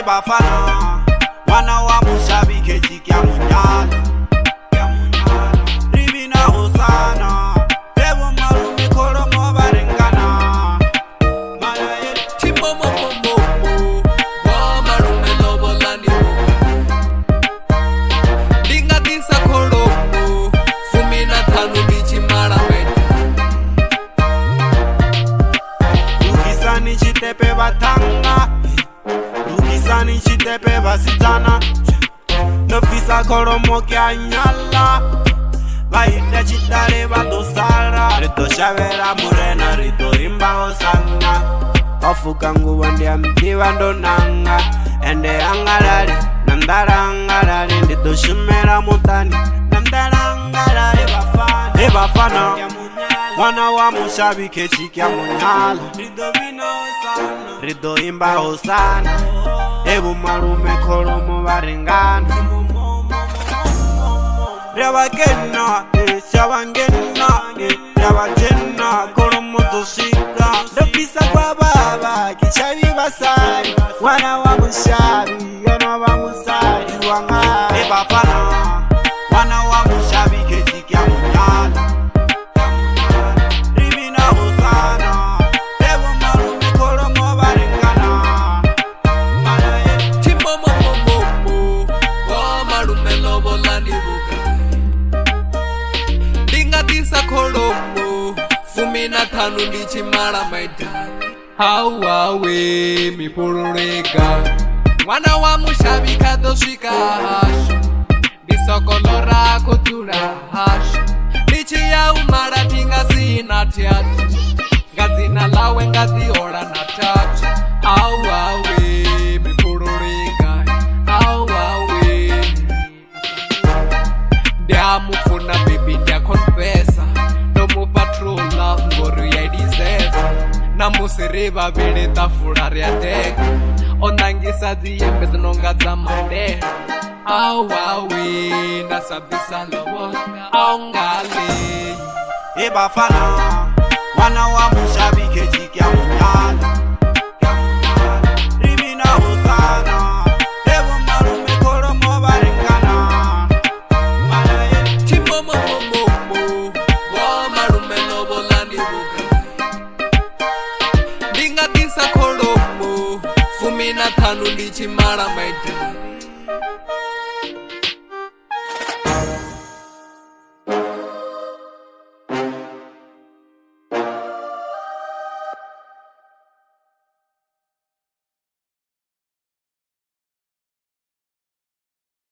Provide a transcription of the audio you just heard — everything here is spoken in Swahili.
Bafana Wana wa mushabi kechi Kea O Nyala Ribina Hosana Ewo marume kolo mo barengana Timbo mo Wa marume lobo lani Dinga disa kolo Fumina tanu bichi mara meta Lukisani chitepe batanga Lukisani chitepe basitana Nofisa kolomo Kea O Nyala Baile chitare badosara Rito shavera murena rito imba osanga Ofuka nguwa ndia mtiwa ndonanga Ende angalari Nandara angalari Ndito shumera mutani Nandara angalari Bafana Bafana Wana wa mushabi kechi Kea O Nyala Rido imba osana Ebu marume kolomo barengana Ryabagena, shabangena, ryabagena kolomo toshika Ndopisa kwa baba, kichabi basari Wana wa mushabi, yana wa musari wanga Bafana Wana wa mushabi kechi Kea O Nyala Ribina Hosana Ebu marume kolomo barengana Timbo mo Wa marume lobo lani Dinga disa kolomo Fumina tanu ndichi mara maita Hawawe mipururega Mwana wa mushabi kado shika hasho Disokolora kutura hasho Ndichi ya umara tinga sina tiatu Ngazina lawe ngazi ora na tatu Hawawe mipururega Hawawe Ndia mufuna baby ndia confessa No mu patrol love ngoru ya deserve Na musiriba bere tafura ria deka Onangisa ziyembe zinonga za mande Awawe nasabisa lobo Aungale Bafana Wana wa mushabi kechi Kea O Nyala Ribina Hosana Ewo marume kolomo barengana Timbo mo Wa marume lobo lani buga Dinga disa kolomo Fumina tanu ndichi mara maita